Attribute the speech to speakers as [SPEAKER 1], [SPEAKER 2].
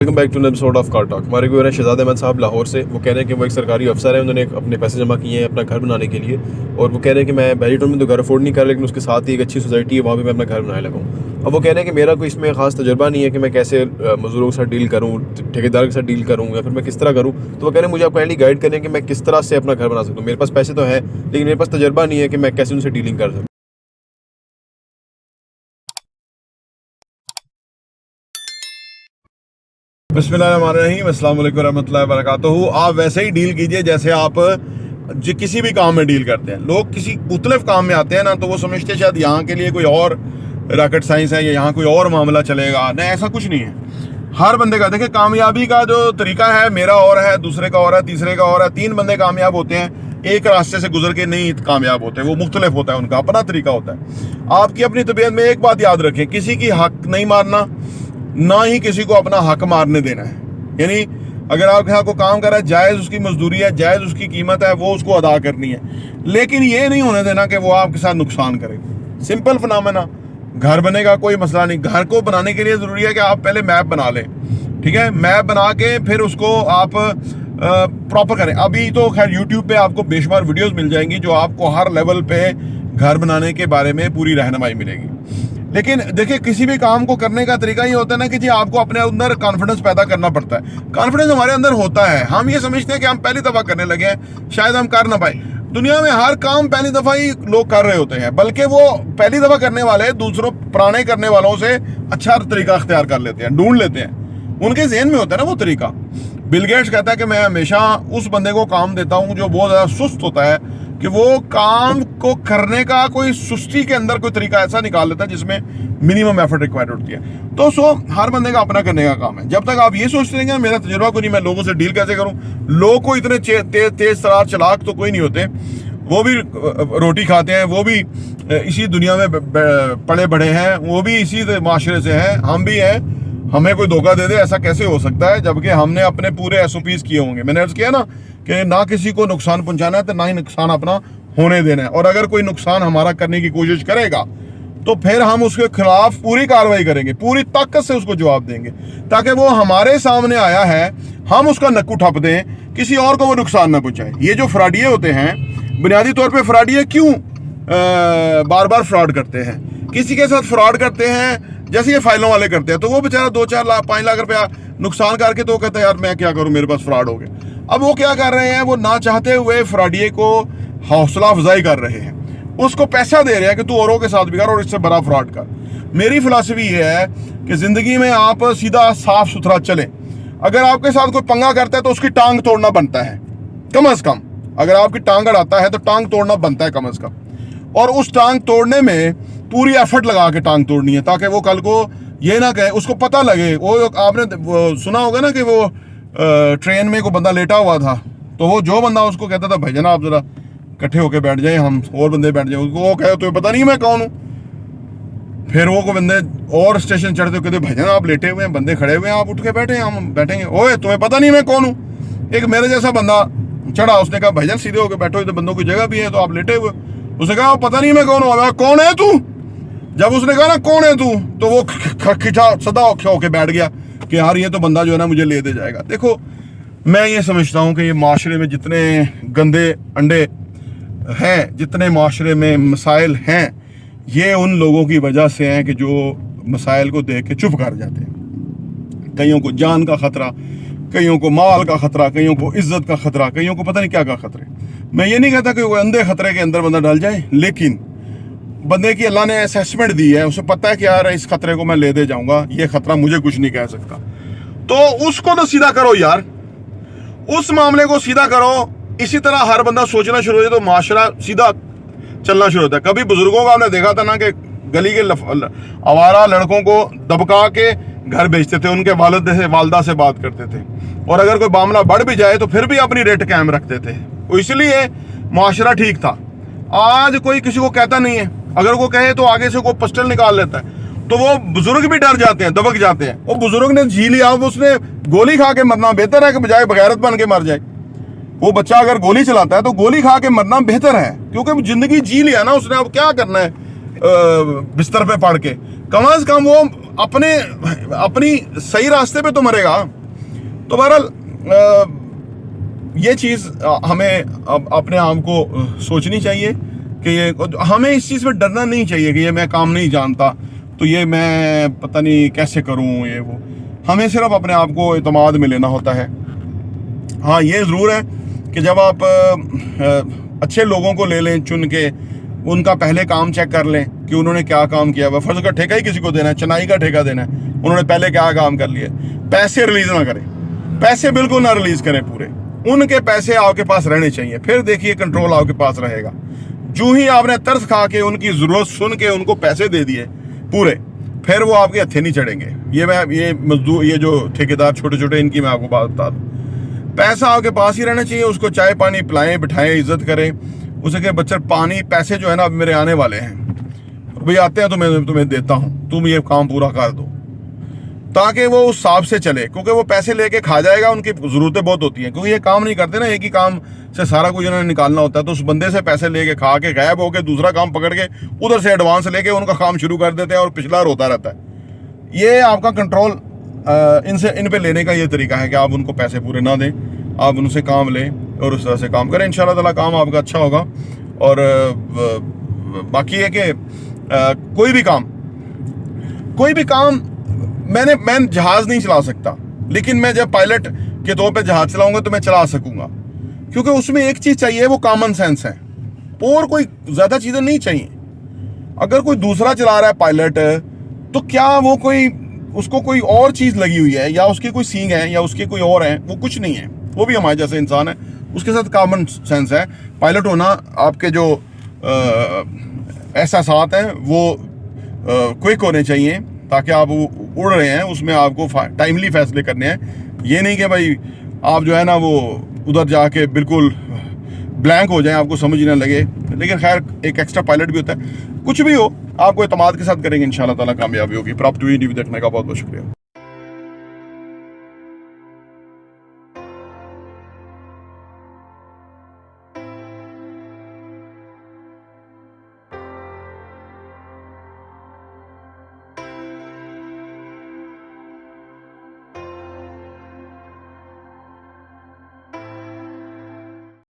[SPEAKER 1] Welcome back to an episode of car talk. हमारे को शहजाद अहमद साहब लाहौर से, वो कह रहे हैं कि वो एक सरकारी अफसर है, उन्होंने अपने पैसे जमा किए हैं अपना घर बनाने के लिए, और वो कह रहे हैं कि मैं बैरिटन में तो घर अफोर्ड नहीं कर रहा, लेकिन उसके साथ ही एक अच्छी सोसाइटी है, वहाँ भी मैं अपना घर बनाने लगा हूँ। अब वो कह रहे हैं कि मेरा कोई इसमें खास तजुर्बा नहीं है कि मैं कैसे मजदूरों के साथ डील करूँ, ठेकेदार के साथ डील करूँ, या फिर मैं किस तरह करूँ। तो वो कह रहे हैं मुझे आप काइंडली गाइड करें कि मैं किस तरह से अपना घर बना सकूँ। मेरे पास पैसे तो है, लेकिन मेरे पास तजुर्बा नहीं है कि मैं कैसे उनसे डीलिंग कर सकूँ।
[SPEAKER 2] बिस्मिल्लाहिर्रहमानिर्रहीम, अस्सलाम वालेकुम रहमतुल्लाहि व बरकातुहू। आप वैसे ही डील कीजिए जैसे आप किसी भी काम में डील करते हैं। लोग किसी मुख्तलिफ काम में आते हैं ना, तो वो समझते हैं शायद यहाँ के लिए कोई और रॉकेट साइंस है या यहाँ कोई और मामला चलेगा। नहीं, ऐसा कुछ नहीं है। हर बंदे का देखिए, कामयाबी का जो तरीका है मेरा और है, दूसरे का और है, तीसरे का और है। 3 बंदे कामयाब होते हैं, एक रास्ते से गुजर के नहीं कामयाब होते, वो मुख्तलिफ होता है, उनका अपना तरीका होता है। आपकी अपनी तबीयत में एक बात याद रखें, किसी की हक नहीं मारना, ना ही किसी को अपना हक मारने देना है। यानी अगर आपके यहाँ को काम कर रहा है, जायज़ उसकी मजदूरी है, जायज़ उसकी कीमत है, वो उसको अदा करनी है, लेकिन ये नहीं होने देना कि वो आपके साथ नुकसान करे। सिंपल फिनोमेना, घर बनेगा कोई मसला नहीं। घर को बनाने के लिए ज़रूरी है कि आप पहले मैप बना लें, ठीक है। मैप बना के फिर उसको आप प्रॉपर करें। अभी तो खैर यूट्यूब पे आपको बेशुमार वीडियोस मिल जाएंगी जो आपको हर लेवल पे घर बनाने के बारे में पूरी रहनुमाई मिलेगी। लेकिन देखिए, किसी भी काम को करने का तरीका ये होता है ना कि जी आपको अपने अंदर कॉन्फिडेंस पैदा करना पड़ता है। कॉन्फिडेंस हमारे अंदर होता है, हम ये समझते हैं कि हम पहली दफ़ा करने लगे हैं, शायद हम कर ना पाए। दुनिया में हर काम पहली दफ़ा ही लोग कर रहे होते हैं, बल्कि वो पहली दफ़ा करने वाले दूसरों पुराने करने वालों से अच्छा तरीका अख्तियार कर लेते हैं, ढूंढ लेते हैं। उनके जहन में होता है ना वो तरीका। बिल गेट्स कहता है कि मैं हमेशा उस बंदे को काम देता हूँ जो बहुत ज़्यादा सुस्त होता है, कि वो काम को करने का कोई सुस्ती के अंदर कोई तरीका ऐसा निकाल लेता है जिसमें मिनिमम एफर्ट रिक्वायर्ड होती है। तो हर बंदे का अपना करने का काम है। जब तक आप ये सोचते रहेंगे मेरा तजुर्बा कोई नहीं, मैं लोगों से डील कैसे करूं, लोग को इतने तेज तरार चलाक तो कोई नहीं होते, वो भी रोटी खाते हैं, वो भी इसी दुनिया में पड़े बढ़े हैं, वो भी इसी माशरे से हैं, हम भी हैं। हमें कोई धोखा दे दे ऐसा कैसे हो सकता है, जबकि हमने अपने पूरे SOPs किए होंगे। मैंने अर्ज किया ना कि ना किसी को नुकसान पहुंचाना है, तो ना ही नुकसान अपना होने देना है। और अगर कोई नुकसान हमारा करने की कोशिश करेगा तो फिर हम उसके खिलाफ पूरी कार्रवाई करेंगे, पूरी ताकत से उसको जवाब देंगे, ताकि वो हमारे सामने आया है, हम उसका नक्कू ठप दें, किसी और को वो नुकसान ना पहुंचाए। ये जो फ्रॉडिये होते हैं, बुनियादी तौर पे फ्रॉडिये क्यों बार बार फ्रॉड करते हैं, किसी के साथ फ्रॉड करते हैं जैसे ये फाइलों वाले करते हैं, तो वो बेचारा 2-4 लाख 5 लाख रुपया नुकसान करके तो कहता है यार मैं क्या करूं, मेरे पास फ्रॉड हो गया। अब वो क्या कर रहे हैं, वो ना चाहते हुए फ्रॉडिये को हौसला अफजाई कर रहे हैं, उसको पैसा दे रहे हैं कि तू औरों के साथ भी कर और इससे बड़ा फ्रॉड कर। मेरी फिलॉसफी ये है कि जिंदगी में आप सीधा साफ सुथरा चलें। अगर आपके साथ कोई पंगा करता है तो उसकी टांग तोड़ना बनता है कम अज कम। अगर आपकी टांग अड़ाता है तो टांग तोड़ना बनता है कम अज कम, और उस टांग तोड़ने में पूरी एफर्ट लगा के टांग तोड़नी है, ताकि वो कल को ये ना कहे, उसको पता लगे। वो आपने वो सुना होगा ना कि वो ट्रेन में कोई बंदा लेटा हुआ था, तो वो जो बंदा उसको कहता था भाईजान आप जरा इकट्ठे होके बैठ जाए, हम और बंदे बैठ जाए, उसको वो कहे तो पता नहीं मैं कौन हूँ। फिर वो को बंदे और स्टेशन चढ़ते कहते भाईजान आप लेटे हुए हैं, बंदे खड़े हुए हैं, आप उठ के बैठे, हम बैठेंगे। ओए तुम्हें पता नहीं मैं कौन हूँ। एक मेरे जैसा बंदा चढ़ा, उसने कहा भाईजान सीधे होकर बैठो, तो बंदों की जगह भी है, तो आप लेटे हुए। उसने कहा पता नहीं मैं कौन हूँ। कौन है तू? जब उसने कहा ना कौन है तू, तो वो खिठा सदा होके बैठ गया कि यार ये तो बंदा जो है ना मुझे ले दे जाएगा। देखो, मैं ये समझता हूँ कि ये माशरे में जितने गंदे अंडे हैं, जितने माशरे में मसाइल हैं, ये उन लोगों की वजह से हैं कि जो मसाइल को देख के चुप कर जाते हैं। कईयों को जान का खतरा, कईयों को माल का खतरा, कईयों को इज्जत का खतरा, कईयों को पता नहीं क्या का खतरे। मैं ये नहीं कहता कि वो अंधे खतरे के अंदर बंदा डल जाए, लेकिन बंदे की अल्लाह ने असेसमेंट दी है, उसे पता है कि यार इस खतरे को मैं ले दे जाऊंगा, ये खतरा मुझे कुछ नहीं कह सकता, तो उसको तो सीधा करो यार, उस मामले को सीधा करो। इसी तरह हर बंदा सोचना शुरू हो जाए तो माशरा सीधा चलना शुरू होता है। कभी बुजुर्गों का हमने देखा था ना कि गली के आवारा लड़कों को दबका के घर भेजते थे, उनके वालदा से बात करते थे, और अगर कोई मामला बढ़ भी जाए तो फिर भी अपनी रेट कायम रखते थे, इसलिए माशरा ठीक था। आज कोई किसी को कहता नहीं है, अगर वो कहे तो आगे से कोई पिस्टल निकाल लेता है, तो वो बुजुर्ग भी डर जाते हैं, दबक जाते हैं। वो बुजुर्ग ने जी लिया, उसने गोली खा के मरना बेहतर है कि बजाय बगैरत बन के मर जाए। वो बच्चा अगर गोली चलाता है तो गोली खा के मरना बेहतर है, क्योंकि जिंदगी जी लिया ना उसने, अब क्या करना है बिस्तर पे पड़ के। कम अज कम वो अपनी सही रास्ते पे तो मरेगा। तो बहरहाल ये चीज़ हमें अपने आप को सोचनी चाहिए कि ये, हमें इस चीज़ में डरना नहीं चाहिए कि ये मैं काम नहीं जानता तो ये मैं पता नहीं कैसे करूं ये वो। हमें सिर्फ अपने आप को एतमाद में लेना होता है। हाँ, ये ज़रूर है कि जब आप अच्छे लोगों को ले लें चुन के, उनका पहले काम चेक कर लें कि उन्होंने क्या काम किया हुआ। फर्ज का ठेका ही किसी को देना है, चनाई का ठेका देना है, उन्होंने पहले क्या काम कर लिए। पैसे रिलीज़ ना करें, पैसे बिल्कुल ना रिलीज़ करें पूरे, उनके पैसे आपके पास रहने चाहिए, फिर देखिए कंट्रोल आपके पास रहेगा। जो ही आपने तरस खा के उनकी ज़रूरत सुन के उनको पैसे दे दिए पूरे, फिर वो आपके हथे नहीं चढ़ेंगे। ये मजदूर, ये जो ठेकेदार छोटे छोटे, इनकी मैं आपको बात बता दूँ। पैसा आपके पास ही रहना चाहिए, उसको चाय पानी पिलाएं, बिठाएं, इज्जत करें, उसे के बच्चे पानी पैसे जो है ना अब मेरे आने वाले हैं भाई, आते हैं तो मैं तुम्हें देता हूँ, तुम ये काम पूरा कर दो, ताकि वो उस हिसाब से चले। क्योंकि वो पैसे लेके खा जाएगा, उनकी ज़रूरतें बहुत होती हैं, क्योंकि ये काम नहीं करते ना, एक ही काम से सारा कुछ इन्होंने निकालना होता है। तो उस बंदे से पैसे लेके खा के गायब होके दूसरा काम पकड़ के उधर से एडवांस लेके उनका काम शुरू कर देते हैं और पिछला रोता रहता है। ये आपका कंट्रोल इन पे लेने का ये तरीका है कि आप उनको पैसे पूरे ना दें, आप उनसे काम लें और उस तरह से काम करें। इंशाल्लाह ताला काम आपका अच्छा होगा। और बाकी है कि कोई भी काम मैं जहाज़ नहीं चला सकता, लेकिन मैं जब पायलट के तौर पे जहाज़ चलाऊंगा तो मैं चला सकूंगा, क्योंकि उसमें एक चीज़ चाहिए, वो कॉमन सेंस है, और कोई ज़्यादा चीज़ें नहीं चाहिए। अगर कोई दूसरा चला रहा है पायलट, तो क्या वो उसको कोई और चीज़ लगी हुई है, या उसके कोई सींग है, या उसके कोई और है, वो कुछ नहीं है, वो भी हमारे जैसे इंसान है, उसके साथ कॉमन सेंस है। पायलट होना, आपके जो एहसासात हैं वो क्विक होने चाहिए, ताकि आप उड़ रहे हैं उसमें आपको टाइमली फैसले करने हैं। ये नहीं कि भाई आप जो है ना वो उधर जाके बिल्कुल ब्लैंक हो जाएं, आपको समझ ना लगे। लेकिन खैर, एक एक्स्ट्रा पायलट भी होता है। कुछ भी हो, आपको एतमाद के साथ करेंगे, इंशाल्लाह ताला कामयाबी होगी। प्राप्त हुई टीवी देखने का बहुत बहुत शुक्रिया।